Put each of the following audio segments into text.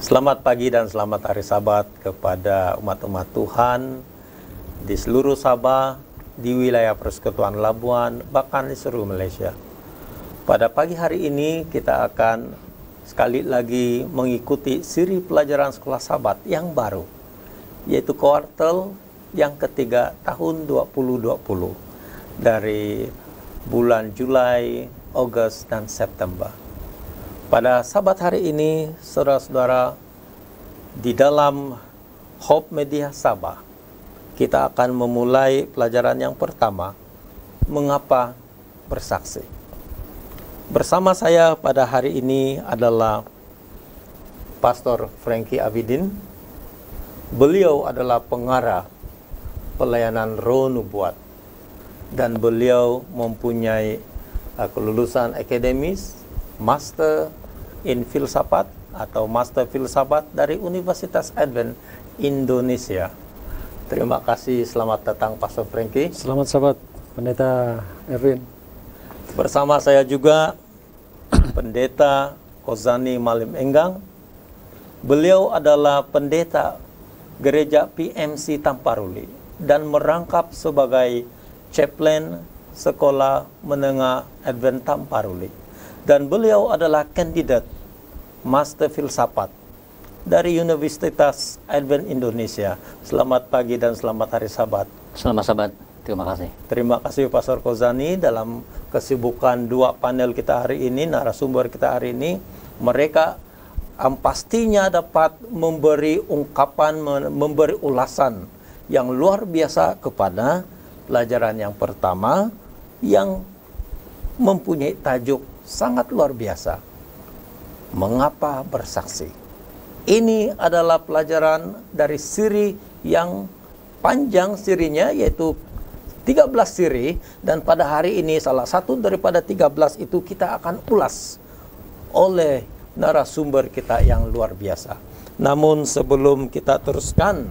Selamat pagi dan selamat hari Sabat kepada umat-umat Tuhan di seluruh Sabah, di wilayah Persekutuan Labuan, bahkan di seluruh Malaysia. Pada pagi hari ini kita akan sekali lagi mengikuti siri pelajaran sekolah Sabat yang baru, yaitu kuartal yang ketiga tahun 2020 dari bulan Julai, Agustus, dan September. Pada Sabat hari ini, saudara-saudara, di dalam Hope Media Sabah, kita akan memulai pelajaran yang pertama, mengapa bersaksi. Bersama saya pada hari ini adalah Pastor Frankie Abidin. Beliau adalah pengarah pelayanan Roh Nubuat, dan beliau mempunyai kelulusan akademis, Master in Filsafat atau Master Filsafat dari Universitas Advent Indonesia. Terima kasih, selamat datang Pastor Frankie. Selamat Sabat, Pendeta Erwin. Bersama saya juga Pendeta Kozani Malim Enggang. Beliau adalah pendeta Gereja PMC Tamparuli dan merangkap sebagai chaplain Sekolah Menengah Advent Tamparuli. Dan beliau adalah kandidat Master Filsafat dari Universitas Advent Indonesia. Selamat pagi dan selamat hari Sabat. Selamat Sabat, terima kasih. Terima kasih Pastor Kozani. Dalam kesibukan dua panel kita hari ini, narasumber kita hari ini, mereka pastinya dapat memberi ungkapan, memberi ulasan yang luar biasa kepada pelajaran yang pertama yang mempunyai tajuk sangat luar biasa. Mengapa bersaksi? Ini adalah pelajaran dari siri yang panjang sirinya, yaitu 13 siri, dan pada hari ini salah satu daripada 13 itu kita akan ulas oleh narasumber kita yang luar biasa. Namun sebelum kita teruskan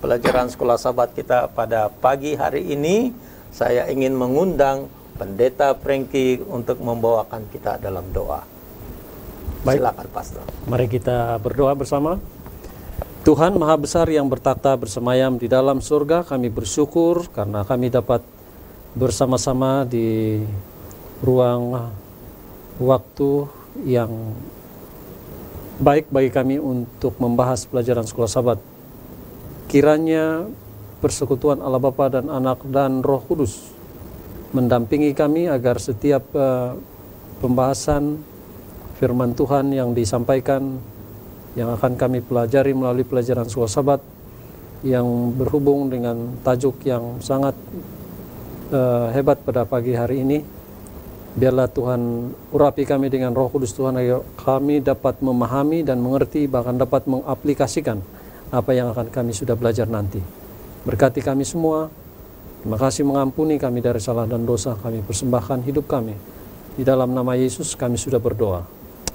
pelajaran sekolah Sabat kita pada pagi hari ini, saya ingin mengundang Pendeta Frankie untuk membawakan kita dalam doa. Baik. Silakan Pastor. Mari kita berdoa bersama. Tuhan Maha Besar yang bertata bersemayam di dalam surga, kami bersyukur karena kami dapat bersama-sama di ruang waktu yang baik bagi kami untuk membahas pelajaran sekolah Sabat. Kiranya persekutuan Allah Bapa dan Anak dan Roh Kudus mendampingi kami agar setiap pembahasan firman Tuhan yang disampaikan, yang akan kami pelajari melalui pelajaran sekolah Sabat yang berhubung dengan tajuk yang sangat hebat pada pagi hari ini, biarlah Tuhan urapi kami dengan Roh Kudus Tuhan agar kami dapat memahami dan mengerti, bahkan dapat mengaplikasikan apa yang akan kami sudah belajar nanti. Berkati kami semua. Terima kasih mengampuni kami dari salah dan dosa. Kami persembahkan hidup kami. Di dalam nama Yesus kami sudah berdoa.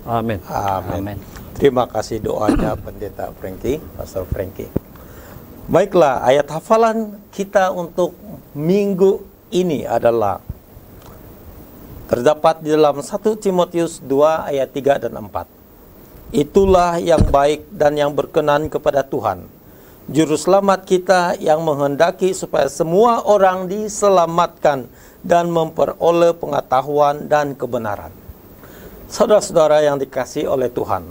Amin. Amin. Terima kasih doanya Pendeta Frankie, Pastor Frankie. Baiklah, ayat hafalan kita untuk minggu ini adalah terdapat di dalam 1 Timotius 2 ayat 3 dan 4. Itulah yang baik dan yang berkenan kepada Tuhan, Juru Selamat kita, yang menghendaki supaya semua orang diselamatkan dan memperoleh pengetahuan dan kebenaran. Saudara-saudara yang dikasihi oleh Tuhan,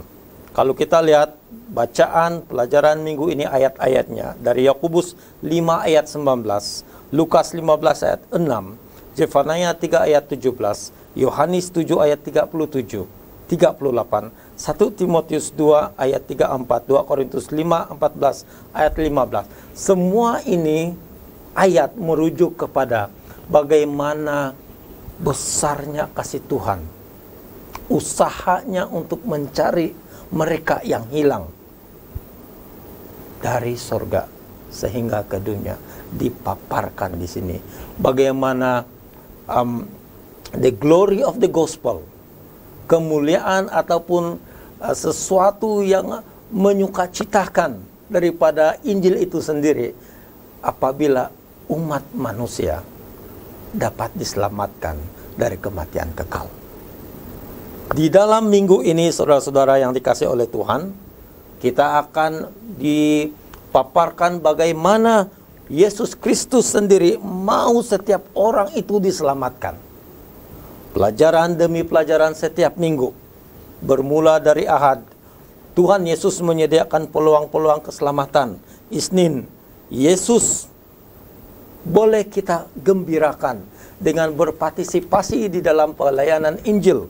kalau kita lihat bacaan pelajaran minggu ini ayat-ayatnya dari Yakobus 5 ayat 19, Lukas 15 ayat 6, Zefania 3 ayat 17, Yohanes 7 ayat 37, 38, 1 Timotius 2 ayat 34, 2 Korintus 5, 14 ayat 15. Semua ini ayat merujuk kepada bagaimana besarnya kasih Tuhan, usahanya untuk mencari mereka yang hilang dari sorga sehingga ke dunia, dipaparkan di sini. Bagaimana the glory of the gospel, kemuliaan ataupun sesuatu yang menyukacitakan daripada Injil itu sendiri, apabila umat manusia dapat diselamatkan dari kematian kekal. Di dalam minggu ini, saudara-saudara yang dikasihi oleh Tuhan, kita akan dipaparkan bagaimana Yesus Kristus sendiri mau setiap orang itu diselamatkan. Pelajaran demi pelajaran setiap minggu, bermula dari Ahad, Tuhan Yesus menyediakan peluang-peluang keselamatan. Isnin, Yesus boleh kita gembirakan dengan berpartisipasi di dalam pelayanan Injil.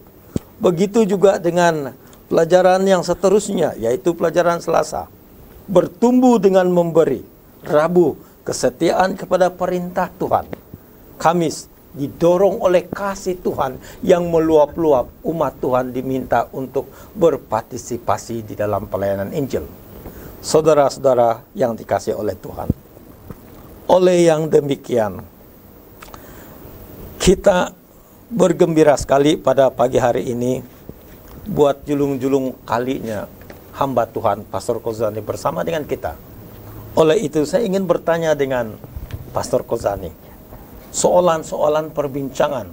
Begitu juga dengan pelajaran yang seterusnya, yaitu pelajaran Selasa, bertumbuh dengan memberi. Rabu, kesetiaan kepada perintah Tuhan. Kamis, didorong oleh kasih Tuhan yang meluap-luap, umat Tuhan diminta untuk berpartisipasi di dalam pelayanan Injil. Saudara-saudara yang dikasihi oleh Tuhan, oleh yang demikian, kita bergembira sekali pada pagi hari ini buat julung-julung kalinya hamba Tuhan Pastor Kozani bersama dengan kita. Oleh itu saya ingin bertanya dengan Pastor Kozani soalan-soalan perbincangan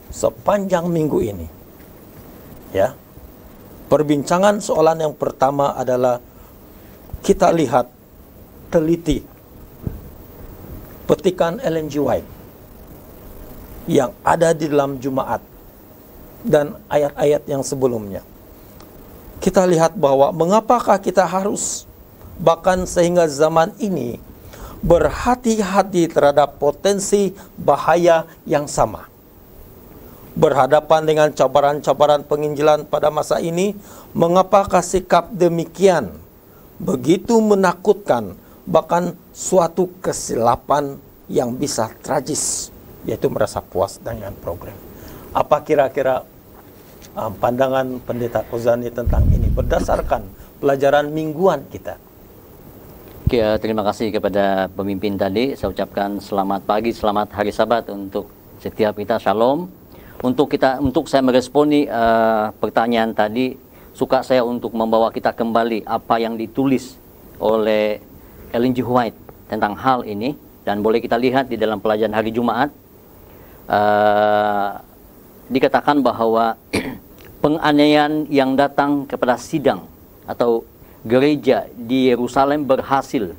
sepanjang minggu ini. Ya. Perbincangan soalan yang pertama adalah kita lihat teliti petikan Ellen G. White yang ada di dalam Jumaat dan ayat-ayat yang sebelumnya. Kita lihat bahwa mengapakah kita harus bahkan sehingga zaman ini berhati-hati terhadap potensi bahaya yang sama. Berhadapan dengan cabaran-cabaran penginjilan pada masa ini, mengapakah sikap demikian begitu menakutkan, bahkan suatu kesilapan yang bisa tragis, yaitu merasa puas dengan program. Apa kira-kira pandangan Pendeta Kozani tentang ini berdasarkan pelajaran mingguan kita? Oke, terima kasih kepada pemimpin tadi. Saya ucapkan selamat pagi, selamat hari Sabat untuk setiap kita. Shalom. Untuk saya meresponi pertanyaan tadi, suka saya untuk membawa kita kembali apa yang ditulis oleh Ellen G. White tentang hal ini, dan boleh kita lihat di dalam pelajaran hari Jumat. Dikatakan bahwa penganiayaan yang datang kepada sidang atau gereja di Yerusalem berhasil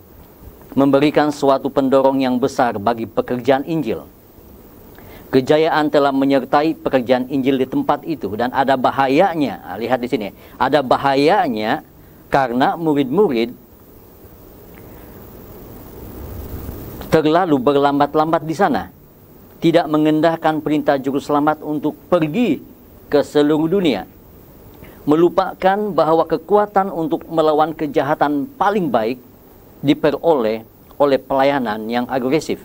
memberikan suatu pendorong yang besar bagi pekerjaan Injil. Kejayaan telah menyertai pekerjaan Injil di tempat itu, dan ada bahayanya. Lihat di sini, ada bahayanya karena murid-murid terlalu berlambat-lambat di sana, tidak mengendahkan perintah juru selamat untuk pergi ke seluruh dunia, melupakan bahwa kekuatan untuk melawan kejahatan paling baik diperoleh oleh pelayanan yang agresif.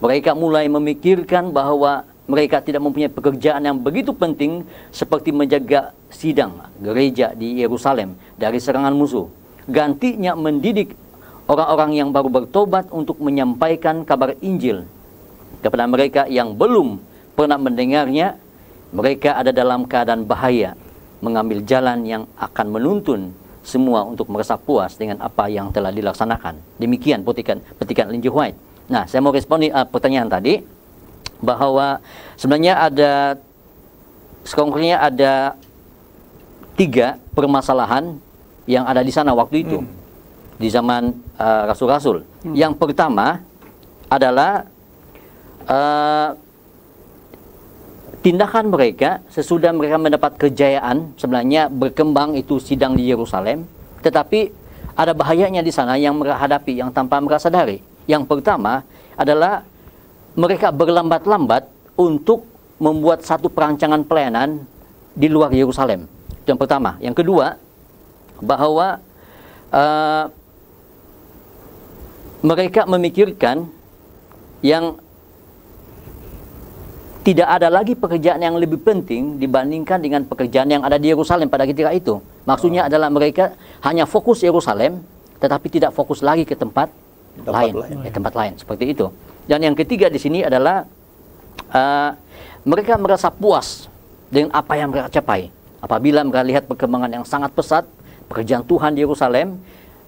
Mereka mulai memikirkan bahwa mereka tidak mempunyai pekerjaan yang begitu penting seperti menjaga sidang gereja di Yerusalem dari serangan musuh. Gantinya mendidik orang-orang yang baru bertobat untuk menyampaikan kabar Injil kepada mereka yang belum pernah mendengarnya. Mereka ada dalam keadaan bahaya, mengambil jalan yang akan menuntun semua untuk merasa puas dengan apa yang telah dilaksanakan. Demikian petikan Ellen G. White. Nah, saya mau responi pertanyaan tadi, bahwa sebenarnya konkretnya ada 3 permasalahan yang ada di sana waktu itu, di zaman rasul-rasul. Yang pertama adalah tindakan mereka sesudah mereka mendapat kejayaan, sebenarnya berkembang itu sidang di Yerusalem, tetapi ada bahayanya di sana yang mereka hadapi yang tanpa mereka sadari. Yang pertama adalah mereka berlambat-lambat untuk membuat satu perancangan pelayanan di luar Yerusalem. Itu yang pertama. Yang kedua, bahwa mereka memikirkan yang tidak ada lagi pekerjaan yang lebih penting dibandingkan dengan pekerjaan yang ada di Yerusalem pada ketika itu. Maksudnya adalah mereka hanya fokus Yerusalem, tetapi tidak fokus lagi ke tempat lain, seperti itu. Dan yang ketiga di sini adalah mereka merasa puas dengan apa yang mereka capai. Apabila mereka lihat perkembangan yang sangat pesat pekerjaan Tuhan di Yerusalem,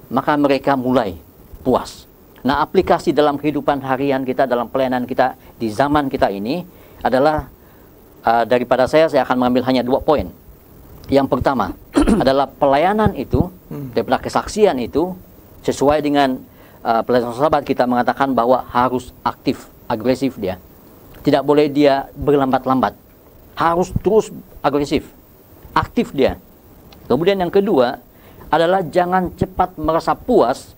maka mereka mulai puas. Nah, aplikasi dalam kehidupan harian kita, dalam pelayanan kita di zaman kita ini adalah daripada saya akan mengambil hanya 2 poin. Yang pertama, adalah pelayanan itu, daripada kesaksian itu, sesuai dengan pelajaran sahabat, kita mengatakan bahwa harus aktif, agresif dia. Tidak boleh dia berlambat-lambat. Harus terus agresif, aktif dia. Kemudian yang kedua adalah jangan cepat merasa puas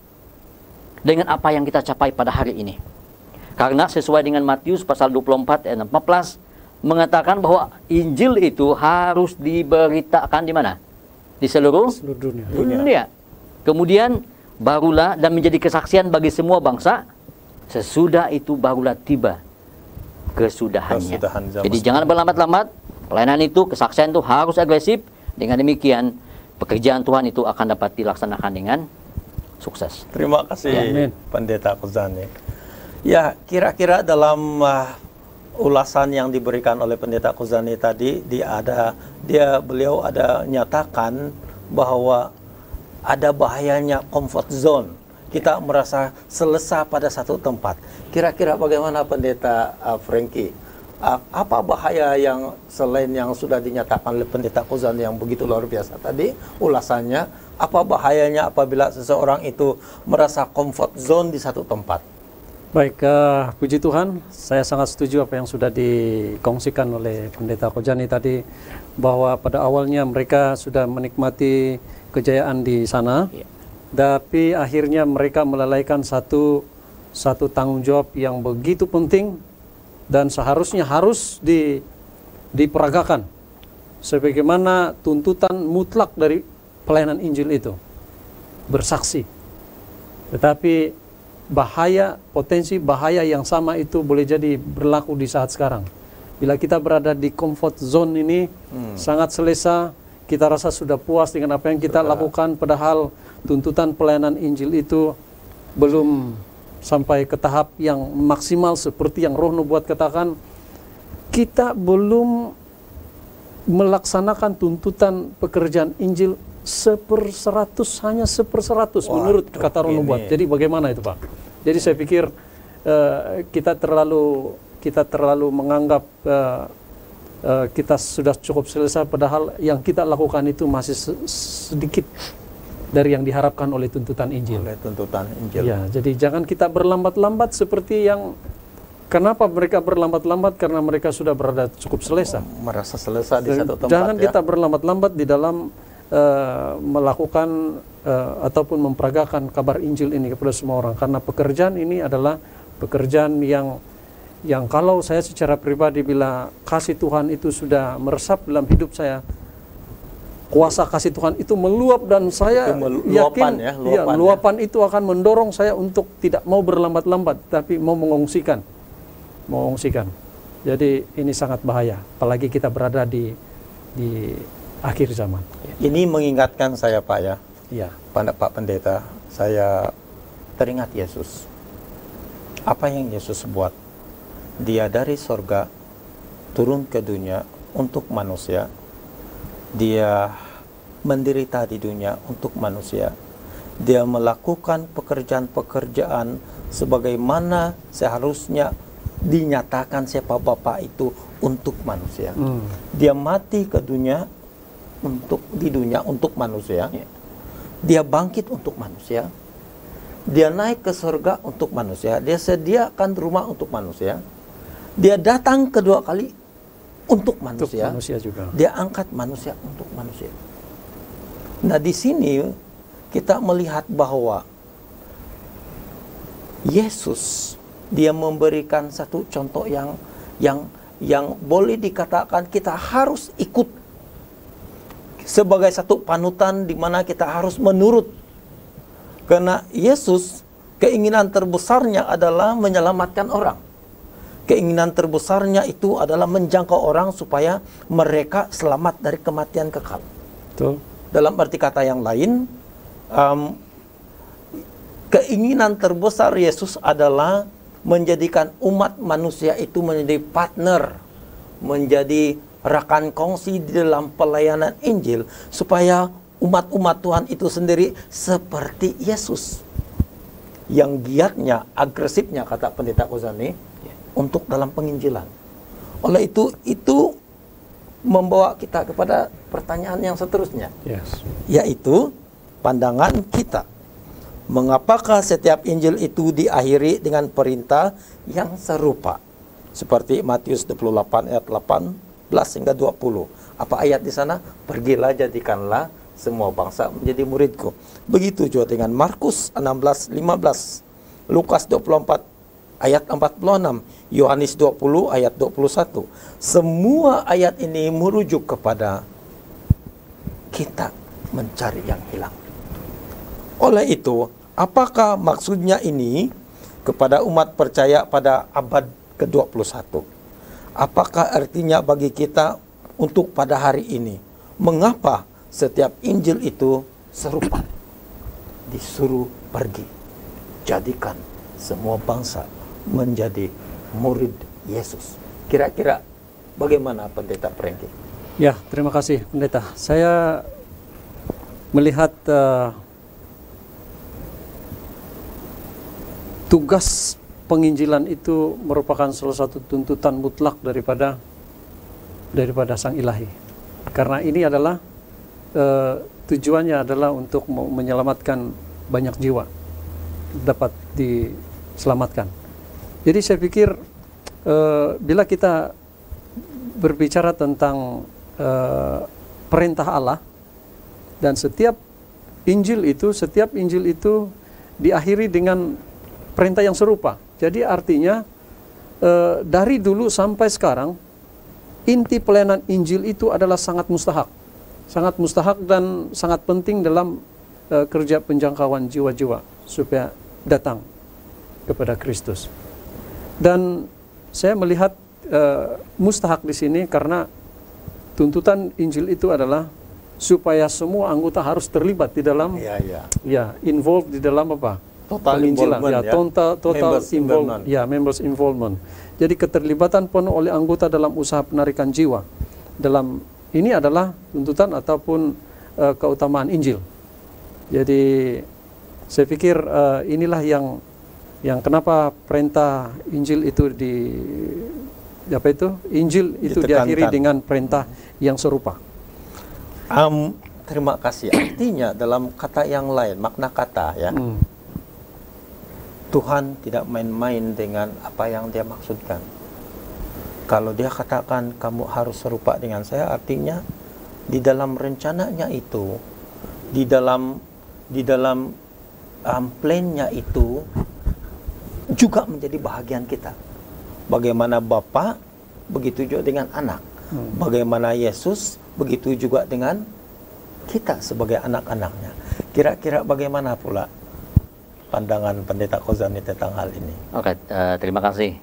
dengan apa yang kita capai pada hari ini. Karena sesuai dengan Matius pasal 24 ayat 14 mengatakan bahwa Injil itu harus diberitakan di mana? Di seluruh dunia. Kemudian barulah dan menjadi kesaksian bagi semua bangsa. Sesudah itu barulah tiba kesudahannya. Jadi jangan berlambat-lambat. Pelayanan itu, kesaksian itu harus agresif. Dengan demikian pekerjaan Tuhan itu akan dapat dilaksanakan dengan sukses. Terima kasih Pendeta Khuzani. Ya, kira-kira dalam ulasan yang diberikan oleh Pendeta Khuzani tadi, beliau ada nyatakan bahwa ada bahayanya comfort zone. Kita merasa selesa pada satu tempat. Kira-kira bagaimana Pendeta Frankie? Apa bahaya yang selain yang sudah dinyatakan oleh Pendeta Khuzani yang begitu luar biasa tadi ulasannya? Apa bahayanya apabila seseorang itu merasa comfort zone di satu tempat? Baik, puji Tuhan, saya sangat setuju apa yang sudah dikongsikan oleh Pendeta Khuzani tadi, bahwa pada awalnya mereka sudah menikmati kejayaan di sana, tapi akhirnya mereka melalaikan satu tanggung jawab yang begitu penting dan seharusnya harus diperagakan sebagaimana tuntutan mutlak dari pelayanan Injil itu, bersaksi. Tetapi potensi bahaya yang sama itu boleh jadi berlaku di saat sekarang. Bila kita berada di comfort zone ini, sangat selesa, kita rasa sudah puas dengan apa yang kita lakukan, padahal tuntutan pelayanan Injil itu belum sampai ke tahap yang maksimal seperti yang Roh Nubuat katakan. Kita belum melaksanakan tuntutan pekerjaan Injil 1/100, hanya 1/100 menurut kata Roh Nubuat. Jadi bagaimana itu, Pak? Jadi saya pikir kita terlalu menganggap kita sudah cukup selesai, padahal yang kita lakukan itu masih sedikit dari yang diharapkan oleh tuntutan Injil. Ya, jadi jangan kita berlambat-lambat seperti yang. Kenapa mereka berlambat-lambat? Karena mereka sudah berada cukup selesai. Merasa selesai di satu tempat. Jangan kita berlambat-lambat di dalam melakukan ataupun memperagakan kabar Injil ini kepada semua orang. Karena pekerjaan ini adalah pekerjaan yang kalau saya secara pribadi, bila kasih Tuhan itu sudah meresap dalam hidup saya, kuasa kasih Tuhan itu meluap, dan saya yakin luapan itu akan mendorong saya untuk tidak mau berlambat-lambat, tapi mau mengungsikan. Jadi ini sangat bahaya, apalagi kita berada di akhir zaman. Ini mengingatkan saya, Pak, ya. Pak Pendeta, saya teringat Yesus. Apa yang Yesus buat? Dia dari sorga turun ke dunia untuk manusia. Dia menderita di dunia untuk manusia. Dia melakukan pekerjaan-pekerjaan sebagaimana seharusnya dinyatakan siapa Bapa itu untuk manusia. Dia mati ke dunia di dunia untuk manusia. Dia bangkit untuk manusia. Dia naik ke surga untuk manusia. Dia sediakan rumah untuk manusia. Dia datang kedua kali untuk manusia. Juga. Dia angkat manusia untuk manusia. Nah, di sini kita melihat bahwa Yesus, dia memberikan satu contoh yang boleh dikatakan kita harus ikut sebagai satu panutan di mana kita harus menurut. Karena Yesus, keinginan terbesarnya adalah menyelamatkan orang. Keinginan terbesarnya itu adalah menjangkau orang supaya mereka selamat dari kematian kekal. Betul. Dalam arti kata yang lain, keinginan terbesar Yesus adalah menjadikan umat manusia itu menjadi partner, menjadi rekan kongsi di dalam pelayanan Injil, supaya umat-umat Tuhan itu sendiri seperti Yesus, yang giatnya, agresifnya, kata Pendeta Khuzani, untuk dalam penginjilan. Oleh itu membawa kita kepada pertanyaan yang seterusnya, Yes. yaitu pandangan kita. Mengapakah setiap Injil itu diakhiri dengan perintah yang serupa? Seperti Matius 28 ayat 18 hingga 20. Apa ayat di sana? Pergilah jadikanlah semua bangsa menjadi muridku. Begitu juga dengan Markus 16:15, Lukas 24 ayat 46, Yohanes 20 ayat 21. Semua ayat ini merujuk kepada kita mencari yang hilang. Oleh itu, apakah maksudnya ini kepada umat percaya pada abad ke-21? Apakah artinya bagi kita untuk pada hari ini? Mengapa setiap Injil itu serupa? Disuruh pergi, jadikan semua bangsa menjadi murid Yesus. Kira-kira bagaimana Pendeta Prengki? Ya, terima kasih Pendeta. Saya melihat tugas penginjilan itu merupakan salah satu tuntutan mutlak daripada Sang Ilahi. Karena ini adalah tujuannya adalah untuk menyelamatkan banyak jiwa dapat diselamatkan. Jadi saya pikir bila kita berbicara tentang perintah Allah, dan setiap Injil itu diakhiri dengan perintah yang serupa. Jadi artinya dari dulu sampai sekarang inti pelayanan Injil itu adalah sangat mustahak dan sangat penting dalam kerja penjangkauan jiwa-jiwa supaya datang kepada Kristus. Dan saya melihat mustahak di sini karena tuntutan Injil itu adalah supaya semua anggota harus terlibat di dalam, involved di dalam apa? Total penginjilan, involvement, total involvement, members involvement. Jadi keterlibatan penuh oleh anggota dalam usaha penarikan jiwa. Dalam ini adalah tuntutan ataupun keutamaan Injil. Jadi saya pikir inilah yang kenapa perintah Injil itu Injil itu diakhiri dengan perintah yang serupa. Terima kasih. Artinya dalam kata yang lain, makna kata ya. Tuhan tidak main-main dengan apa yang Dia maksudkan. Kalau Dia katakan kamu harus serupa dengan saya, artinya di dalam rencananya itu, di dalam plan-nya itu juga menjadi bahagian kita. Bagaimana Bapa, begitu juga dengan anak. Bagaimana Yesus, begitu juga dengan kita sebagai anak-anaknya. Kira-kira bagaimana pula pandangan Pendeta Kozani tentang hal ini? Oke, terima kasih.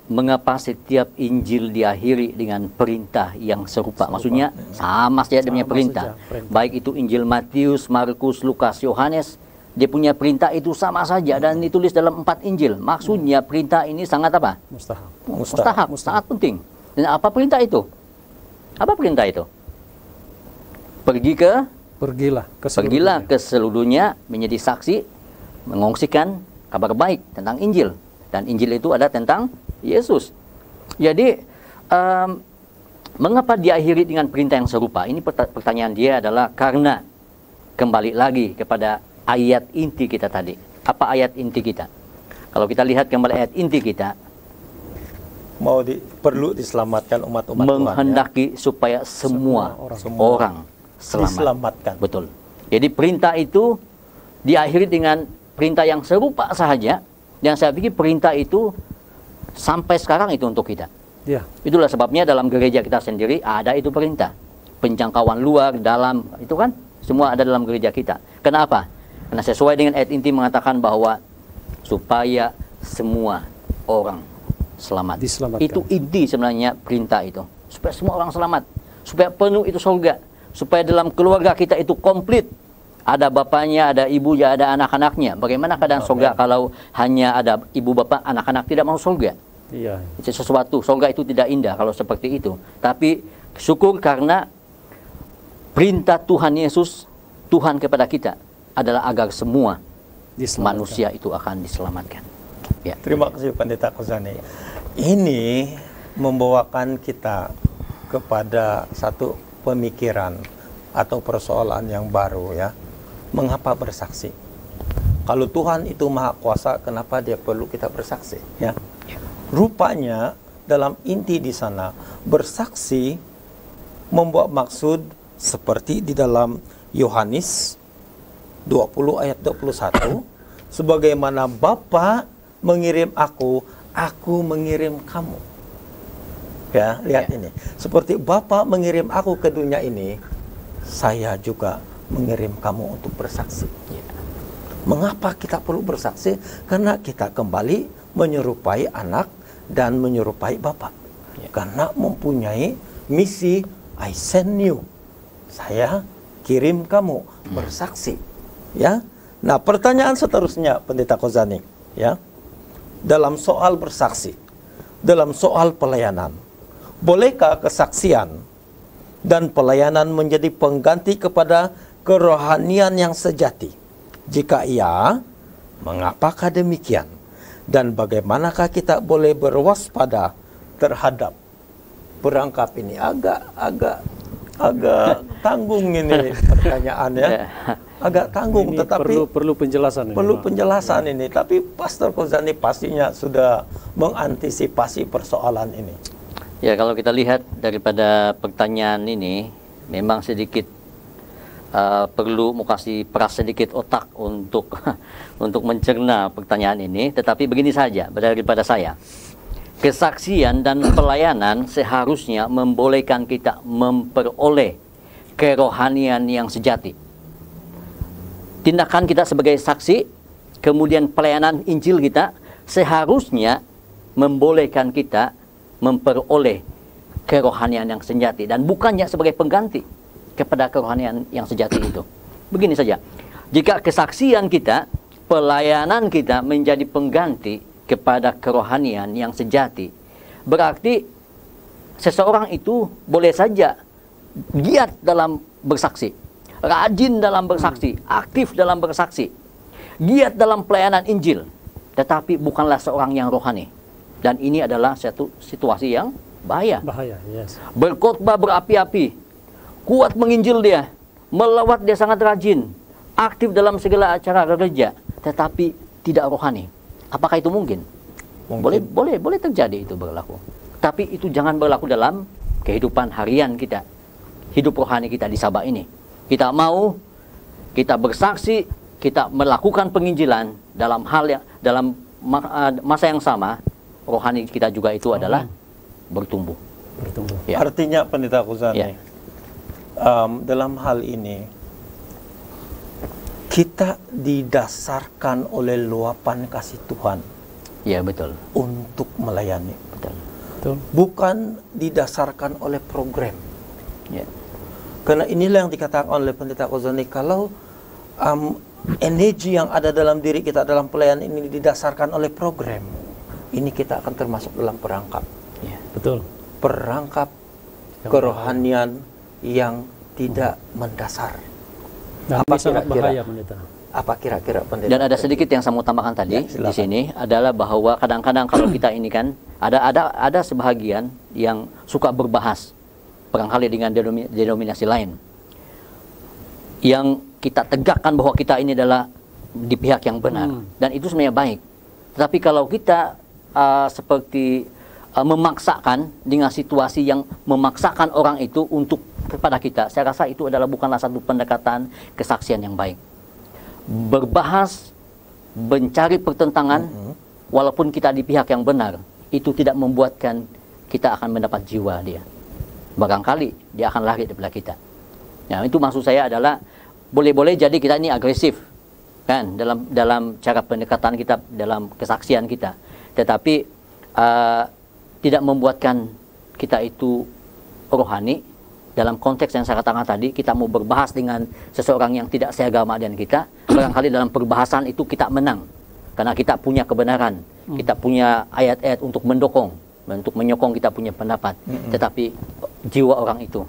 Mengapa setiap Injil diakhiri dengan perintah yang serupa? Maksudnya sama saja dia punya perintah. Baik itu Injil Matius, Markus, Lukas, Yohanes, dia punya perintah itu sama saja dan ditulis dalam 4 Injil. Maksudnya perintah ini sangat apa? Mustahak, sangat penting. Dan apa perintah itu? Apa perintah itu? Pergilah ke seluruh dunia menjadi saksi, mengongsikan kabar baik tentang Injil. Dan Injil itu ada tentang Yesus. Jadi mengapa diakhiri dengan perintah yang serupa? Ini pertanyaan dia adalah karena kembali lagi kepada ayat inti kita tadi. Apa ayat inti kita? Kalau kita lihat kembali ayat inti kita, perlu diselamatkan umat-umat Tuhan, menghendaki supaya semua orang diselamatkan. Betul. Jadi perintah itu diakhiri dengan perintah yang serupa sahaja. Dan saya pikir perintah itu sampai sekarang itu untuk kita. Ya. Itulah sebabnya dalam gereja kita sendiri ada itu perintah. Penjangkauan luar, dalam, itu kan semua ada dalam gereja kita. Kenapa? Karena sesuai dengan ayat inti mengatakan bahwa supaya semua orang selamat. Diselamatkan. Itu inti sebenarnya perintah itu. Supaya semua orang selamat. Supaya penuh itu surga. Supaya dalam keluarga kita itu komplit. Ada bapaknya, ada ibunya, ada anak-anaknya. Bagaimana keadaan surga kalau hanya ada ibu bapak, anak-anak tidak mau surga? Iya. Itu sesuatu, surga itu tidak indah kalau seperti itu. Tapi syukur karena perintah Tuhan Yesus, Tuhan kepada kita adalah agar semua manusia itu akan diselamatkan. Ya. Terima kasih Pendeta Kozani. Ini membawakan kita kepada satu pemikiran atau persoalan yang baru ya. Mengapa bersaksi? Kalau Tuhan itu maha kuasa, kenapa dia perlu kita bersaksi ya? Rupanya dalam inti di sana bersaksi membuat maksud seperti di dalam Yohanes 20 ayat 21, sebagaimana Bapa mengirim aku mengirim kamu. Ya, lihat ini. Seperti Bapa mengirim aku ke dunia ini, saya juga mengirim kamu untuk bersaksi. Mengapa kita perlu bersaksi? Karena kita kembali menyerupai anak dan menyerupai Bapa. Karena mempunyai misi, I send you. Saya kirim kamu bersaksi. Ya. Nah, pertanyaan seterusnya Pendeta Kozani, ya. Dalam soal bersaksi, dalam soal pelayanan, bolehkah kesaksian dan pelayanan menjadi pengganti kepada kerohanian yang sejati? Jika iya, mengapakah demikian? Dan bagaimanakah kita boleh berwaspada terhadap perangkap ini? Agak tanggung ini pertanyaannya. Agak tanggung, ini tetapi perlu penjelasan. Perlu penjelasan ini. Tapi Pastor Kozani pastinya sudah mengantisipasi persoalan ini. Ya, kalau kita lihat daripada pertanyaan ini, memang sedikit perlu mau kasih peras sedikit otak untuk untuk mencerna pertanyaan ini. Tetapi begini saja daripada saya. Kesaksian dan pelayanan seharusnya membolehkan kita memperoleh kerohanian yang sejati. Tindakan kita sebagai saksi, kemudian pelayanan Injil kita seharusnya membolehkan kita memperoleh kerohanian yang sejati dan bukannya sebagai pengganti kepada kerohanian yang sejati itu. Begini saja, jika kesaksian kita, pelayanan kita menjadi pengganti kepada kerohanian yang sejati, berarti seseorang itu boleh saja giat dalam bersaksi, rajin dalam bersaksi, aktif dalam bersaksi, giat dalam pelayanan Injil, tetapi bukanlah seorang yang rohani. Dan ini adalah satu situasi yang bahaya. Bahaya, yes. Berkhotbah berapi-api, kuat menginjil dia, melawat dia sangat rajin, aktif dalam segala acara gereja, tetapi tidak rohani. Apakah itu mungkin? Boleh terjadi itu berlaku. Tapi itu jangan berlaku dalam kehidupan harian kita, hidup rohani kita di Sabah ini. Kita mau, kita bersaksi, kita melakukan penginjilan dalam hal yang dalam masa yang sama, rohani kita juga itu adalah bertumbuh. Ya. Artinya Pendeta Kozani, Ya. Dalam hal ini kita didasarkan oleh luapan kasih Tuhan. Ya, betul. Untuk melayani. Betul. Bukan didasarkan oleh program. Ya. Karena inilah yang dikatakan oleh Pendeta Kozani, kalau energi yang ada dalam diri kita dalam pelayanan ini didasarkan oleh program, ini kita akan termasuk dalam perangkap. Ya. Betul. Perangkap kerohanian yang tidak mendasar. Dan Apa ini sangat kira-kira? bahaya, Pendeta. Apa kira-kira Pendeta? Dan ada sedikit yang saya mau tambahkan tadi Ya, silakan. di sini adalah bahwa kadang-kadang kalau kita ini kan ada sebahagian yang suka berbahas barangkali dengan denominasi lain yang kita tegakkan bahwa kita ini adalah di pihak yang benar dan itu sebenarnya baik. Tetapi kalau kita seperti memaksakan dengan situasi yang memaksakan orang itu untuk kepada kita, saya rasa itu adalah bukanlah satu pendekatan kesaksian yang baik. Berbahas, mencari pertentangan, walaupun kita di pihak yang benar, itu tidak membuatkan kita akan mendapat jiwa dia. Barangkali dia akan lari daripada kita. Nah, itu maksud saya adalah boleh-boleh jadi kita ini agresif, kan, dalam cara pendekatan kita, dalam kesaksian kita, tetapi tidak membuatkan kita itu rohani. Dalam konteks yang saya katakan tadi, kita mau berbahas dengan seseorang yang tidak seagama dengan kita, barangkali dalam perbahasan itu kita menang karena kita punya kebenaran, kita punya ayat-ayat untuk mendukung, untuk menyokong kita punya pendapat, tetapi jiwa orang itu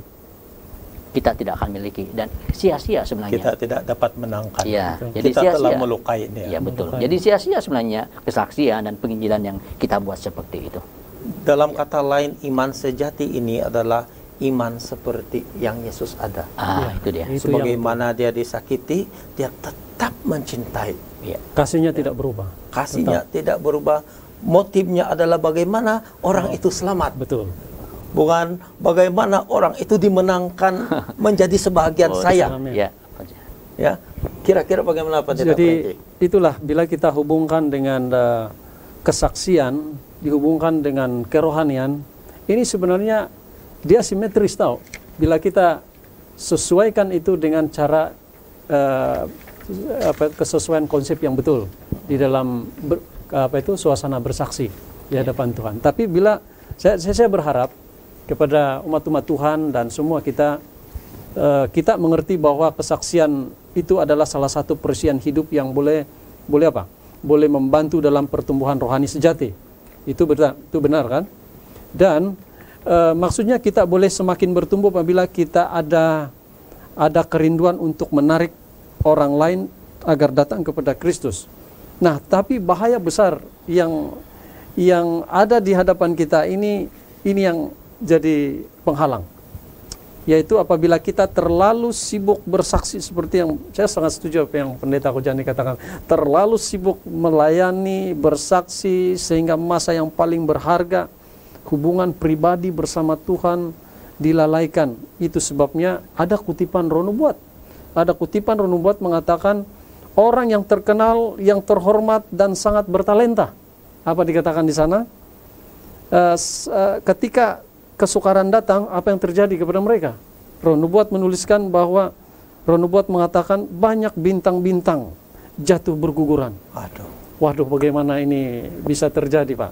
kita tidak akan miliki dan sia-sia sebenarnya. Kita tidak dapat menangkan. Ya, jadi kita sia-sia. telah melukai dia. Ya, betul. Jadi sia-sia sebenarnya kesaksian dan penginjilan yang kita buat seperti itu. Dalam kata lain, iman sejati ini adalah iman seperti yang Yesus ada. Itu dia. Itu yang Sebagaimana dia disakiti, dia tetap mencintai. Ya. kasihnya tidak berubah. Kasihnya tidak berubah. Motifnya adalah bagaimana orang itu selamat. Betul. Bukan bagaimana orang itu dimenangkan menjadi sebahagian saya. Amin. Ya. Ya, kira-kira bagaimana Pak Pendeta Jadi Franky? itulah bila kita hubungkan dengan kesaksian, dihubungkan dengan kerohanian, ini sebenarnya dia simetris tahu. Bila kita sesuaikan itu dengan cara kesesuaian konsep yang betul di dalam suasana bersaksi di hadapan Tuhan. Tapi bila saya berharap kepada umat-umat Tuhan dan semua kita mengerti bahwa kesaksian itu adalah salah satu persiapan hidup yang boleh membantu dalam pertumbuhan rohani sejati. Itu benar kan? Dan maksudnya kita boleh semakin bertumbuh apabila kita ada kerinduan untuk menarik orang lain agar datang kepada Kristus. Nah, tapi bahaya besar yang ada di hadapan kita ini yang jadi penghalang, yaitu apabila kita terlalu sibuk bersaksi, seperti yang saya sangat setuju apa yang Pendeta Kojani katakan, terlalu sibuk melayani, bersaksi, sehingga masa yang paling berharga, hubungan pribadi bersama Tuhan dilalaikan. Itu sebabnya ada kutipan Roh Nubuat. Ada kutipan Roh Nubuat mengatakan orang yang terkenal, yang terhormat dan sangat bertalenta. Apa dikatakan di sana? Ketika kesukaran datang, apa yang terjadi kepada mereka? Roh Nubuat menuliskan bahwa Roh Nubuat mengatakan banyak bintang-bintang jatuh berguguran. Waduh, bagaimana ini bisa terjadi, Pak?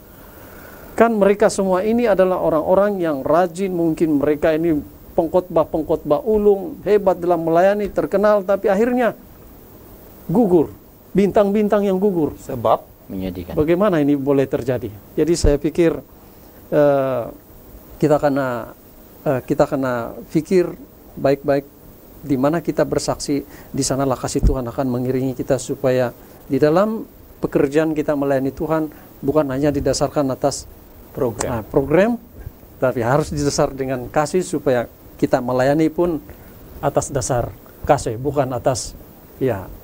Kan mereka semua ini adalah orang-orang yang rajin, mungkin mereka ini pengkhotbah ulung, hebat dalam melayani, terkenal, tapi akhirnya gugur. Bintang-bintang yang gugur. Sebab Menyedihkan. Bagaimana ini boleh terjadi? Jadi saya pikir kita kena pikir baik-baik di mana kita bersaksi, di sanalah kasih Tuhan akan mengiringi kita supaya di dalam pekerjaan kita melayani Tuhan bukan hanya didasarkan atas program, tapi harus didasar dengan kasih supaya kita melayani pun atas dasar kasih, bukan atas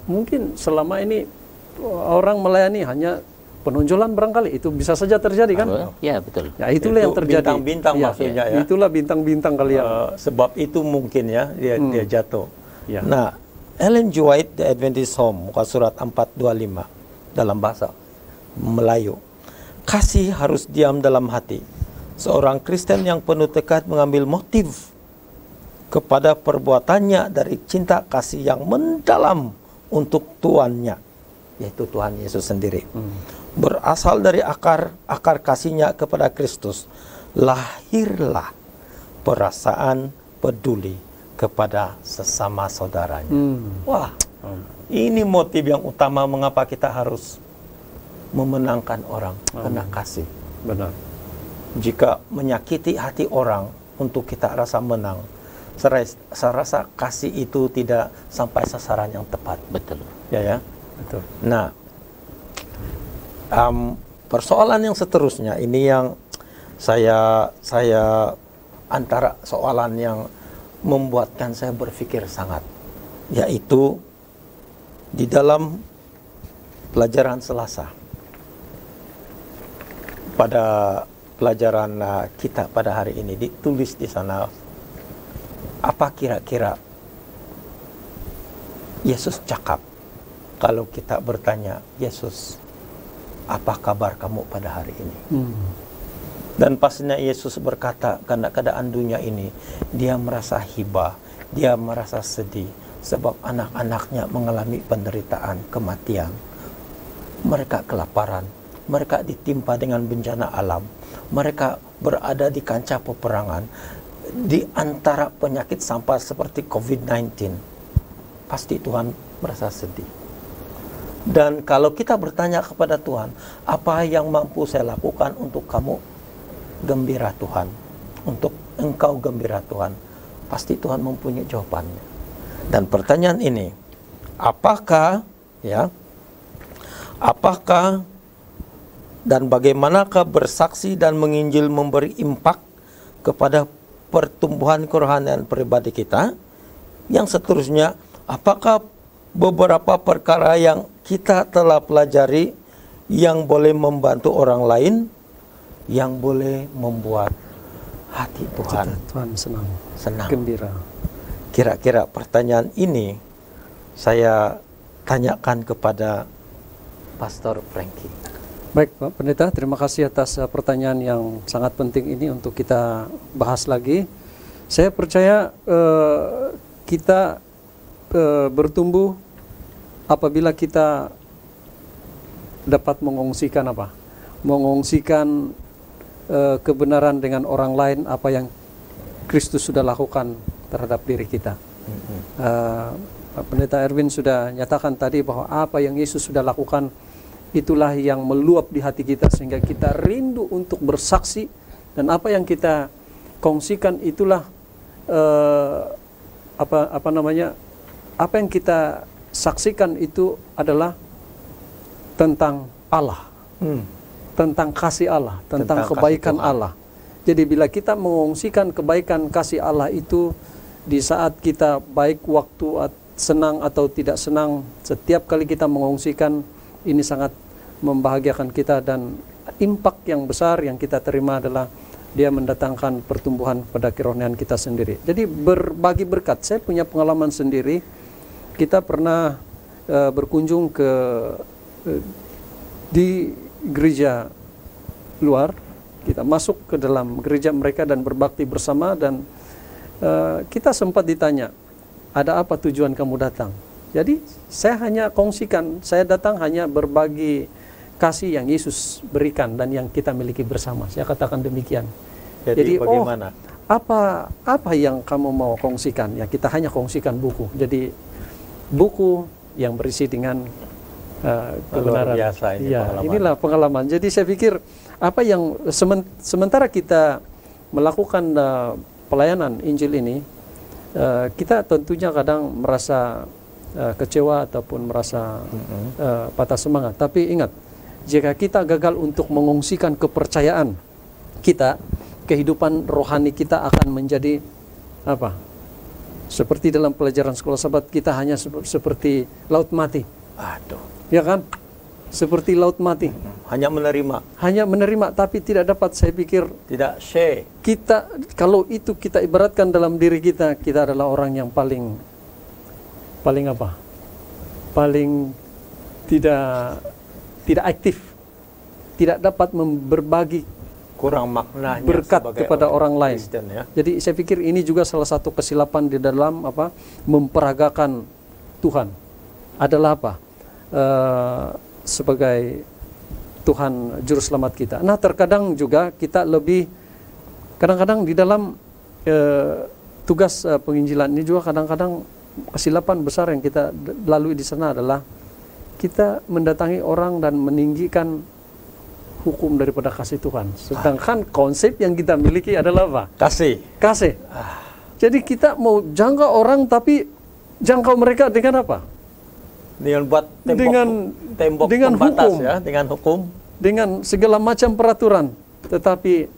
mungkin selama ini orang melayani hanya penonjolan, barangkali itu bisa saja terjadi kan? Ya, betul. Ya, itulah yang terjadi. Bintang-bintang maksudnya ya. Itulah bintang-bintang kali ya. Sebab itu mungkin ya dia jatuh. Ya. Nah, Ellen G. White, The Adventist Home, muka surat 425 dalam bahasa Melayu. Kasih harus diam dalam hati. Seorang Kristen yang penuh tekad mengambil motif kepada perbuatannya dari cinta kasih yang mendalam untuk Tuannya, yaitu Tuhan Yesus sendiri. Berasal dari akar kasihnya kepada Kristus, lahirlah perasaan peduli kepada sesama saudaranya. Wah, ini motif yang utama mengapa kita harus memenangkan orang karena kasih. Benar. Jika menyakiti hati orang untuk kita rasa menang, saya rasa kasih itu tidak sampai sasaran yang tepat. Betul. Ya. Betul. Nah, persoalan yang seterusnya ini yang saya antara soalan yang membuatkan saya berpikir sangat, yaitu di dalam pelajaran Selasa, pada pelajaran kita pada hari ini ditulis di sana, apa kira-kira Yesus cakap kalau kita bertanya, Yesus, apa kabar kamu pada hari ini? Dan pastinya Yesus berkata, karena keadaan dunia ini, dia merasa hibah, dia merasa sedih, sebab anak-anaknya mengalami penderitaan, kematian. Mereka kelaparan, mereka ditimpa dengan bencana alam, mereka berada di kancah peperangan, di antara penyakit sampah seperti COVID-19. Pasti Tuhan merasa sedih. Dan kalau kita bertanya kepada Tuhan, apa yang mampu saya lakukan untuk kamu gembira Tuhan, untuk engkau gembira Tuhan, pasti Tuhan mempunyai jawabannya. Dan pertanyaan ini, apakah dan bagaimanakah bersaksi dan menginjil memberi impak kepada pertumbuhan kerohanian pribadi kita? Yang seterusnya, apakah beberapa perkara yang kita telah pelajari yang boleh membantu orang lain, yang boleh membuat hati Tuhan senang, gembira? Kira-kira pertanyaan ini saya tanyakan kepada Pastor Frankie. Baik Pak Pendeta, terima kasih atas pertanyaan yang sangat penting ini untuk kita bahas lagi. Saya percaya kita bertumbuh apabila kita dapat mengungsikan apa? Mengungsikan kebenaran dengan orang lain, apa yang Kristus sudah lakukan terhadap diri kita. Pak Pendeta Erwin sudah nyatakan tadi bahwa apa yang Yesus sudah lakukan itulah yang meluap di hati kita sehingga kita rindu untuk bersaksi, dan apa yang kita kongsikan itulah apa yang kita saksikan itu adalah tentang Allah, tentang kasih Allah, tentang kebaikan Allah. Jadi bila kita mengungsikan kebaikan kasih Allah itu di saat kita baik waktu senang atau tidak senang, setiap kali kita mengungsikan, ini sangat membahagiakan kita, dan impak yang besar yang kita terima adalah dia mendatangkan pertumbuhan pada kerohanian kita sendiri. Jadi berbagi berkat, saya punya pengalaman sendiri. Kita pernah berkunjung di gereja luar, kita masuk ke dalam gereja mereka dan berbakti bersama, dan kita sempat ditanya, ada apa tujuan kamu datang? Jadi saya hanya kongsikan, saya datang hanya berbagi kasih yang Yesus berikan dan yang kita miliki bersama. Saya katakan demikian. Jadi bagaimana? Apa yang kamu mau kongsikan? Ya, kita hanya kongsikan buku. Jadi buku yang berisi dengan kebenaran. Luar biasa ini ya, pengalaman. inilah pengalaman. Jadi saya pikir apa yang sementara kita melakukan pelayanan Injil ini, kita tentunya kadang merasa kecewa ataupun merasa patah semangat. Tapi ingat, jika kita gagal untuk mengungsikan kepercayaan kita, kehidupan rohani kita akan menjadi apa? Seperti dalam pelajaran sekolah sahabat, kita hanya seperti laut mati. Aduh. Ya kan? Seperti laut mati. Hanya menerima. Hanya menerima, tapi tidak dapat, saya pikir, tidak share. kita, kalau itu kita ibaratkan dalam diri kita, kita adalah orang yang paling apa? Paling tidak aktif, tidak dapat berbagi Kurang maknanya berkat kepada orang lain. Kristen, ya. Jadi saya pikir ini juga salah satu kesilapan di dalam apa? Memperagakan Tuhan. Adalah apa? Sebagai Tuhan juru selamat kita. Nah, terkadang juga kita kadang-kadang di dalam tugas penginjilan ini juga kadang-kadang kesilapan besar yang kita lalui di sana adalah kita mendatangi orang dan meninggikan hukum daripada kasih Tuhan. Sedangkan konsep yang kita miliki adalah apa? Kasih. Jadi kita mau jangkau orang, tapi jangkau mereka dengan apa? Dengan buat tembok dengan pembatas, hukum, ya, dengan hukum, dengan segala macam peraturan. Tetapi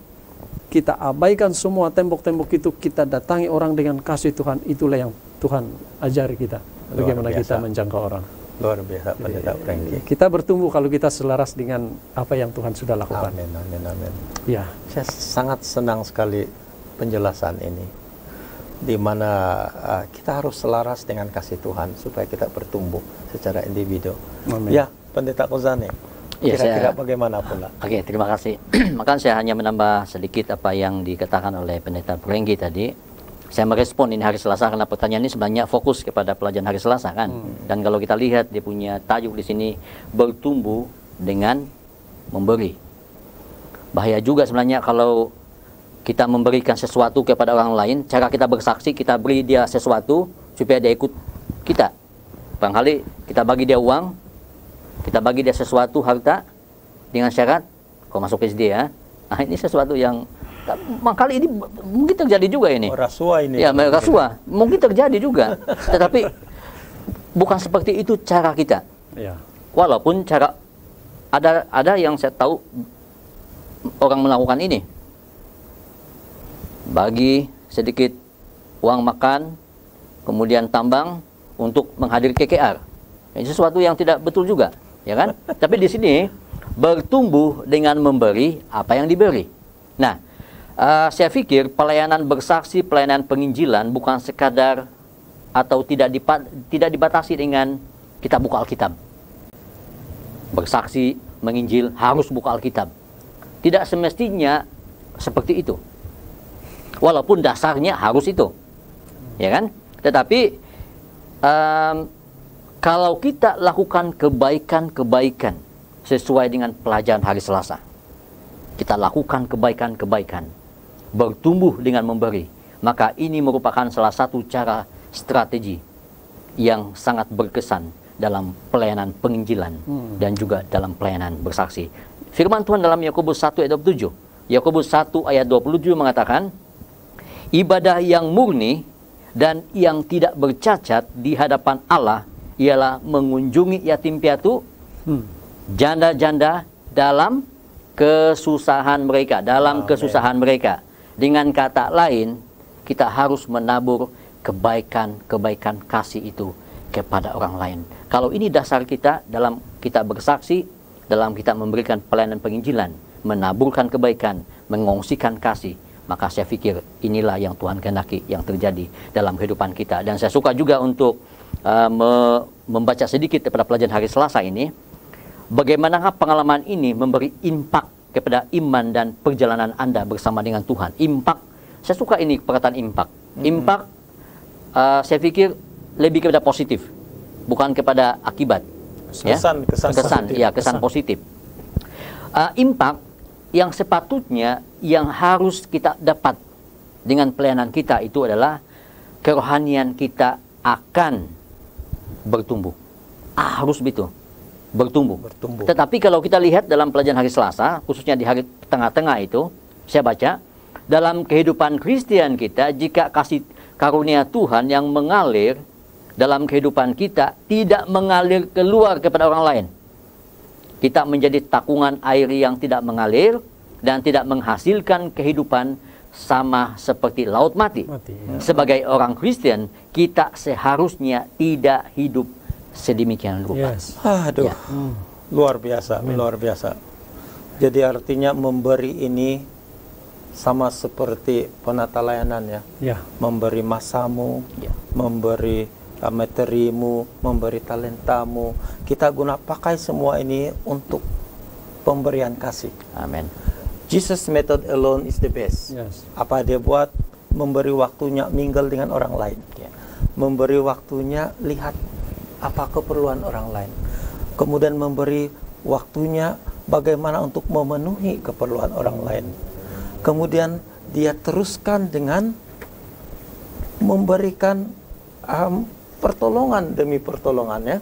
kita abaikan semua tembok-tembok itu, kita datangi orang dengan kasih Tuhan. Itulah yang Tuhan ajari kita, bagaimana kita menjangkau orang. Luar biasa, Pendeta Frankie. Kita bertumbuh kalau kita selaras dengan apa yang Tuhan sudah lakukan. Amin, amin, amin. Ya. Saya sangat senang sekali penjelasan ini, di mana kita harus selaras dengan kasih Tuhan supaya kita bertumbuh secara individu. Amin. Ya, Pendeta Kozane, Ya, kira-kira bagaimana pula? Oke, terima kasih. Maka saya hanya menambah sedikit apa yang dikatakan oleh Pendeta Frankie tadi. Saya merespon ini hari Selasa karena pertanyaan ini sebenarnya fokus kepada pelajaran hari Selasa kan. Dan kalau kita lihat dia punya tajuk di sini, bertumbuh dengan memberi. Bahaya juga sebenarnya kalau kita memberikan sesuatu kepada orang lain, cara kita bersaksi, kita beri dia sesuatu supaya dia ikut kita. Barangkali kita bagi dia uang, kita bagi dia sesuatu harta dengan syarat kau masuk SD ya. Nah, ini sesuatu yang kali ini mungkin terjadi juga ini. Rasuah ini. Ya, rasuah. Mungkin terjadi juga. Tetapi bukan seperti itu cara kita. Ya. Walaupun cara ada yang saya tahu orang melakukan ini. Bagi sedikit uang makan, kemudian tambang untuk menghadiri KKR. Ini sesuatu yang tidak betul juga, ya kan? Tapi di sini bertumbuh dengan memberi apa yang diberi. Nah, saya pikir pelayanan bersaksi, pelayanan penginjilan bukan sekadar atau tidak dibatasi dengan kita buka Alkitab. Bersaksi, menginjil harus buka Alkitab. Tidak semestinya seperti itu. Walaupun dasarnya harus itu, ya kan? Tetapi kalau kita lakukan kebaikan-kebaikan sesuai dengan pelajaran hari Selasa, kita lakukan kebaikan-kebaikan, bertumbuh dengan memberi, maka ini merupakan salah satu cara strategi yang sangat berkesan dalam pelayanan penginjilan dan juga dalam pelayanan bersaksi. Firman Tuhan dalam Yakobus 1 ayat 27. Yakobus 1 ayat 27 mengatakan, ibadah yang murni dan yang tidak bercacat di hadapan Allah ialah mengunjungi yatim piatu, janda-janda dalam kesusahan mereka, kesusahan mereka. Dengan kata lain, kita harus menabur kebaikan-kebaikan kasih itu kepada orang lain. Kalau ini dasar kita dalam kita bersaksi, dalam kita memberikan pelayanan penginjilan, menaburkan kebaikan, mengongsikan kasih, maka saya pikir inilah yang Tuhan kehendaki yang terjadi dalam kehidupan kita. Dan saya suka juga untuk membaca sedikit daripada pelajaran hari Selasa ini, bagaimanakah pengalaman ini memberi impak kepada iman dan perjalanan Anda bersama dengan Tuhan. Impak, saya suka ini perkataan impak. Impak, saya pikir lebih kepada positif, bukan kepada akibat. Kesan positif. Impak yang sepatutnya yang harus kita dapat dengan pelayanan kita itu adalah kerohanian kita akan bertumbuh. Harus begitu, bertumbuh. Tetapi kalau kita lihat dalam pelajaran hari Selasa, khususnya di hari tengah-tengah itu, saya baca dalam kehidupan Kristen kita, jika kasih karunia Tuhan yang mengalir dalam kehidupan kita tidak mengalir keluar kepada orang lain, kita menjadi takungan air yang tidak mengalir dan tidak menghasilkan kehidupan, sama seperti laut mati. Sebagai orang Kristen, kita seharusnya tidak hidup sedemikian rupa. Aduh, luar biasa, luar biasa. Jadi artinya memberi ini sama seperti penata layanan ya. Memberi masamu, memberi materimu, memberi talentamu. Kita guna pakai semua ini untuk pemberian kasih. Amin. Jesus method alone is the best. Apa dia buat? Memberi waktunya mingle dengan orang lain. Memberi waktunya lihat apa keperluan orang lain. Kemudian memberi waktunya bagaimana untuk memenuhi keperluan orang lain. Kemudian dia teruskan dengan memberikan pertolongan demi pertolongannya.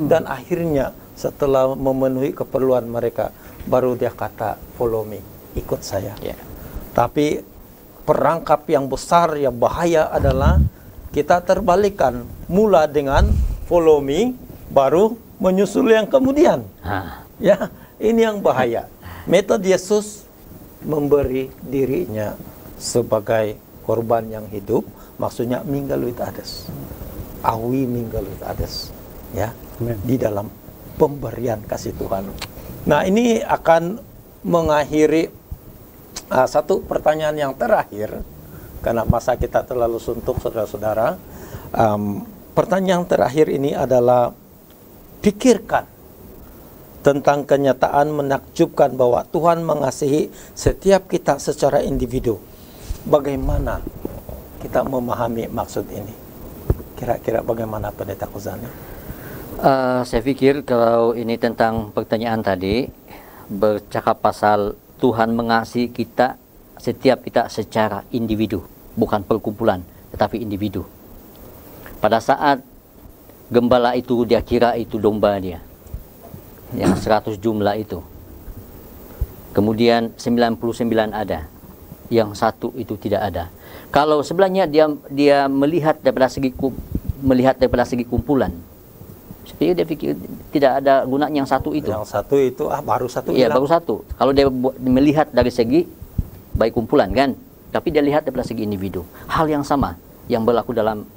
Dan akhirnya setelah memenuhi keperluan mereka, baru dia kata, follow me, ikut saya. Tapi perangkap yang besar, yang bahaya adalah kita terbalikan, mula dengan follow me, baru menyusul yang kemudian. Ya, ini yang bahaya. Metode Yesus memberi dirinya sebagai korban yang hidup, maksudnya mingle with others. We mingle with others, ya, di dalam pemberian kasih Tuhan. Nah, ini akan mengakhiri satu pertanyaan yang terakhir, karena masa kita terlalu suntuk, saudara-saudara. Pertanyaan terakhir ini adalah, pikirkan tentang kenyataan menakjubkan bahwa Tuhan mengasihi setiap kita secara individu. Bagaimana kita memahami maksud ini? Kira-kira bagaimana Pendeta Khuzani? Saya pikir kalau ini tentang pertanyaan tadi, bercakap pasal Tuhan mengasihi kita, setiap kita secara individu, bukan perkumpulan, tetapi individu. Pada saat gembala itu dia kira itu domba dia, yang 100 jumlah itu, kemudian 99 ada, yang satu itu tidak ada. Kalau sebelahnya dia melihat daripada segi kumpulan, saya pikir tidak ada gunanya yang satu itu. Yang satu itu baru satu. Iya, baru satu. Kalau dia melihat dari segi baik kumpulan kan, tapi dia lihat dari segi individu. Hal yang sama yang berlaku dalam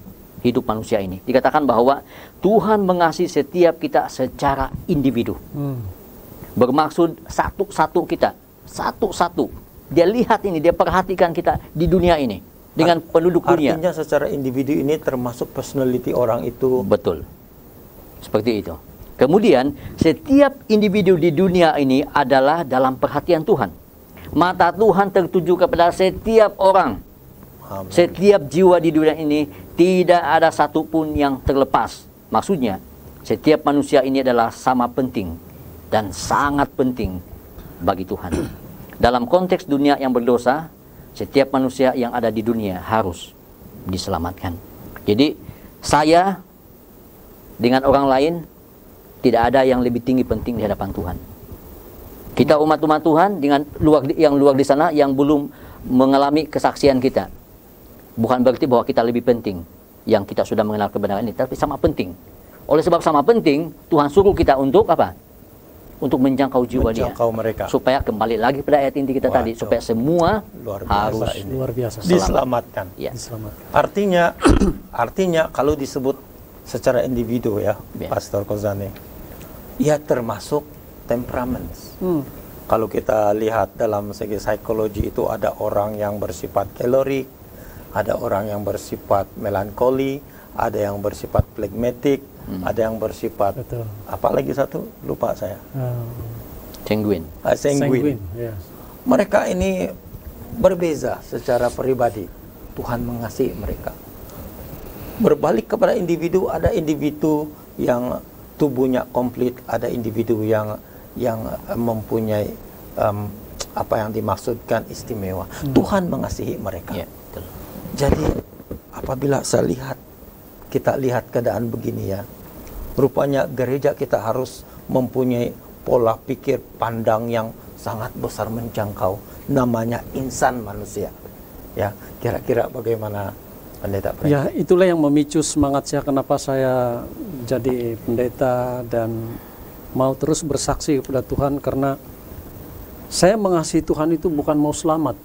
hidup manusia ini. Dikatakan bahwa Tuhan mengasihi setiap kita secara individu. Bermaksud satu-satu kita, satu-satu. Dia lihat ini, dia perhatikan kita di dunia ini dengan penduduk dunia. Artinya secara individu ini termasuk personality orang itu. Betul. Seperti itu. Kemudian setiap individu di dunia ini adalah dalam perhatian Tuhan. Mata Tuhan tertuju kepada setiap orang. Amen. Setiap jiwa di dunia ini tidak ada satupun yang terlepas. Maksudnya, setiap manusia ini adalah sama penting dan sangat penting bagi Tuhan. Dalam konteks dunia yang berdosa, setiap manusia yang ada di dunia harus diselamatkan. Jadi, saya dengan orang lain tidak ada yang lebih tinggi penting di hadapan Tuhan. Kita umat-umat Tuhan dengan yang luar di sana yang belum mengalami kesaksian kita. Bukan berarti bahwa kita lebih penting yang kita sudah mengenal kebenaran ini, tapi sama penting. Oleh sebab sama penting, Tuhan suruh kita untuk apa? Untuk menjangkau jiwa menjangkau dia. mereka. Supaya kembali lagi pada ayat inti kita tadi, supaya semua harus luar biasa diselamatkan. Ya. diselamatkan. Artinya kalau disebut secara individu ya, Pastor Kozani, ia termasuk temperamen. Kalau kita lihat dalam segi psikologi itu ada orang yang bersifat kolerik, ada orang yang bersifat melankoli, ada yang bersifat phlegmatik, ada yang bersifat apa lagi satu lupa saya. Sanguin. Sanguin. Yes. Mereka ini berbeza secara pribadi. Tuhan mengasihi mereka. Berbalik kepada individu, ada individu yang tubuhnya komplit, ada individu yang mempunyai apa yang dimaksudkan istimewa. Tuhan mengasihi mereka. Ya, betul. Jadi apabila kita lihat keadaan begini ya, rupanya gereja kita harus mempunyai pola pikir pandang yang sangat besar menjangkau, namanya insan manusia. Ya, kira-kira bagaimana Pendeta Franky? Ya, itulah yang memicu semangat saya kenapa saya jadi pendeta dan mau terus bersaksi kepada Tuhan, karena saya mengasihi Tuhan itu bukan mau selamat,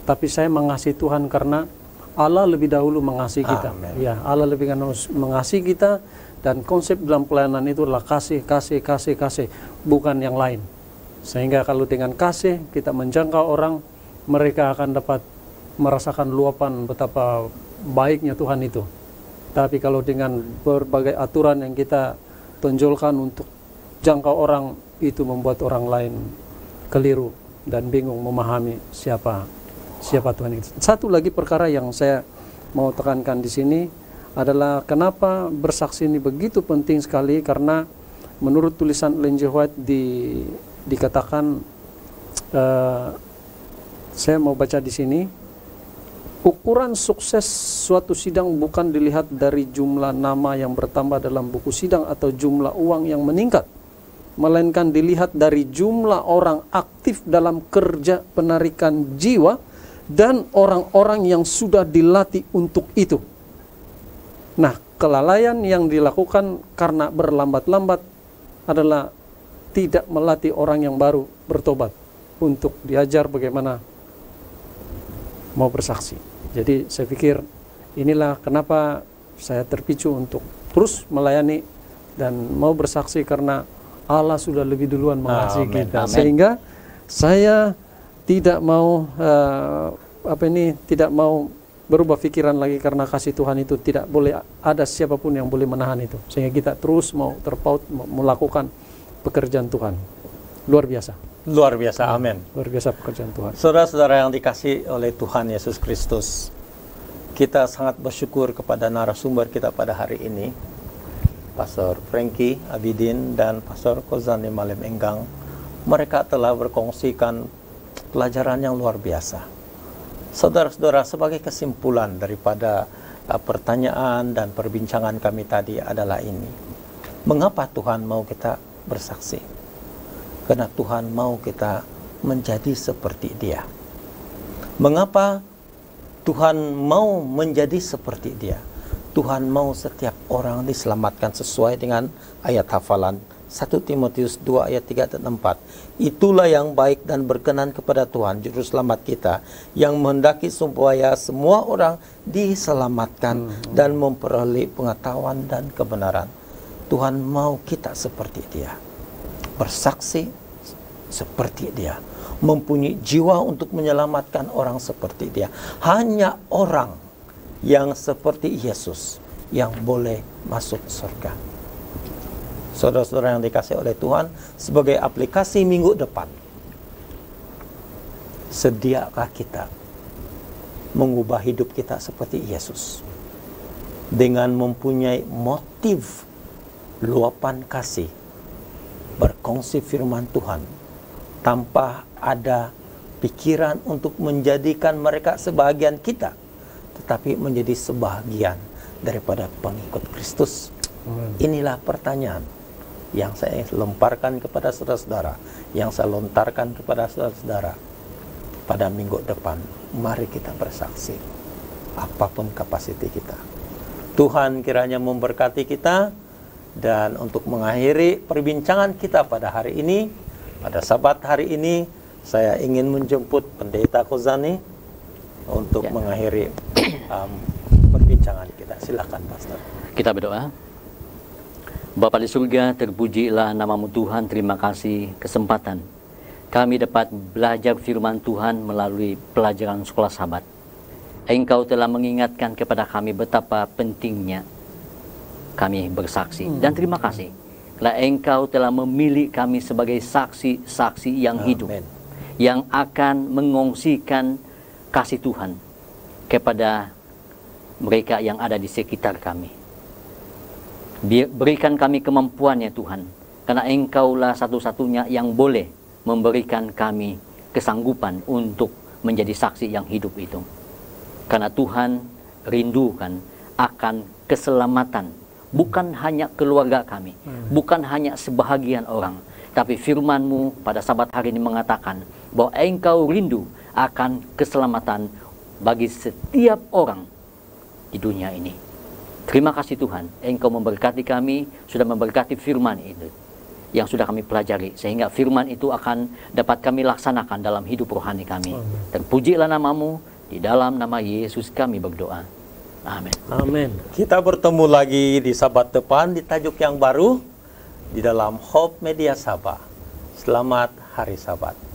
tapi saya mengasihi Tuhan karena Allah lebih dahulu mengasihi kita. Amen. Ya, Allah lebih dahulu mengasihi kita, dan konsep dalam pelayanan itu adalah kasih, bukan yang lain. Sehingga kalau dengan kasih kita menjangkau orang, mereka akan dapat merasakan luapan betapa baiknya Tuhan itu. Tapi kalau dengan berbagai aturan yang kita tonjolkan untuk jangkau orang, itu membuat orang lain keliru dan bingung memahami siapa Tuhan itu. Satu lagi perkara yang saya mau tekankan di sini adalah kenapa bersaksi ini begitu penting sekali, karena menurut tulisan Ellen G. White dikatakan, saya mau baca di sini, ukuran sukses suatu sidang bukan dilihat dari jumlah nama yang bertambah dalam buku sidang atau jumlah uang yang meningkat, melainkan dilihat dari jumlah orang aktif dalam kerja penarikan jiwa dan orang-orang yang sudah dilatih untuk itu. Nah, kelalaian yang dilakukan karena berlambat-lambat adalah tidak melatih orang yang baru bertobat untuk diajar bagaimana mau bersaksi. Jadi saya pikir inilah kenapa saya terpicu untuk terus melayani dan mau bersaksi, karena Allah sudah lebih duluan mengasihi kita. Amen. Sehingga saya tidak mau tidak mau berubah pikiran lagi, karena kasih Tuhan itu tidak boleh ada siapapun yang boleh menahan itu. Sehingga kita terus mau terpaut melakukan pekerjaan Tuhan. Luar biasa. Luar biasa, amin. Luar biasa pekerjaan Tuhan. Saudara-saudara yang dikasih oleh Tuhan Yesus Kristus, kita sangat bersyukur kepada narasumber kita pada hari ini, Pastor Franky Abidin dan Pastor Kozani Malem Enggang. Mereka telah berkongsikan pelajaran yang luar biasa. Saudara-saudara, sebagai kesimpulan daripada pertanyaan dan perbincangan kami tadi adalah ini. Mengapa Tuhan mau kita bersaksi? Karena Tuhan mau kita menjadi seperti Dia. Mengapa Tuhan mau menjadi seperti Dia? Tuhan mau setiap orang diselamatkan sesuai dengan ayat hafalan 1 Timotius 2 ayat 3 dan 4. Itulah yang baik dan berkenan kepada Tuhan, Juru Selamat kita, yang menghendaki supaya semua orang diselamatkan dan memperoleh pengetahuan dan kebenaran. Tuhan mau kita seperti Dia, bersaksi seperti Dia, mempunyai jiwa untuk menyelamatkan orang seperti Dia. Hanya orang yang seperti Yesus yang boleh masuk surga. Saudara-saudara yang dikasihi oleh Tuhan, sebagai aplikasi minggu depan, sediakah kita mengubah hidup kita seperti Yesus dengan mempunyai motif luapan kasih, berkongsi firman Tuhan tanpa ada pikiran untuk menjadikan mereka sebahagian kita, tetapi menjadi sebahagian daripada pengikut Kristus? Inilah pertanyaan yang saya lemparkan kepada saudara-saudara, yang saya lontarkan kepada saudara-saudara pada minggu depan. Mari kita bersaksi, apapun kapasiti kita. Tuhan kiranya memberkati kita. Dan untuk mengakhiri perbincangan kita pada hari ini, pada Sabat hari ini, saya ingin menjemput Pendeta Khuzani untuk mengakhiri perbincangan kita. Silakan, Pastor. Kita berdoa. Bapa di surga, terpujilah namamu Tuhan. Terima kasih kesempatan kami dapat belajar firman Tuhan melalui pelajaran sekolah Sabat. Engkau telah mengingatkan kepada kami betapa pentingnya kami bersaksi. Dan terima kasih karena Engkau telah memilih kami sebagai saksi-saksi yang hidup, yang akan mengongsikan kasih Tuhan kepada mereka yang ada di sekitar kami. Berikan kami kemampuan ya Tuhan, karena Engkaulah satu-satunya yang boleh memberikan kami kesanggupan untuk menjadi saksi yang hidup itu. Karena Tuhan rindukan akan keselamatan bukan hanya keluarga kami, bukan hanya sebahagian orang, tapi firman-Mu pada Sabat hari ini mengatakan bahwa Engkau rindu akan keselamatan bagi setiap orang di dunia ini. Terima kasih Tuhan, Engkau memberkati kami, sudah memberkati firman itu yang sudah kami pelajari, sehingga firman itu akan dapat kami laksanakan dalam hidup rohani kami. Terpujilah namamu, di dalam nama Yesus kami berdoa. Amin. Amin. Kita bertemu lagi di Sabat depan di tajuk yang baru di dalam Hope Media Sabah. Selamat Hari Sabat.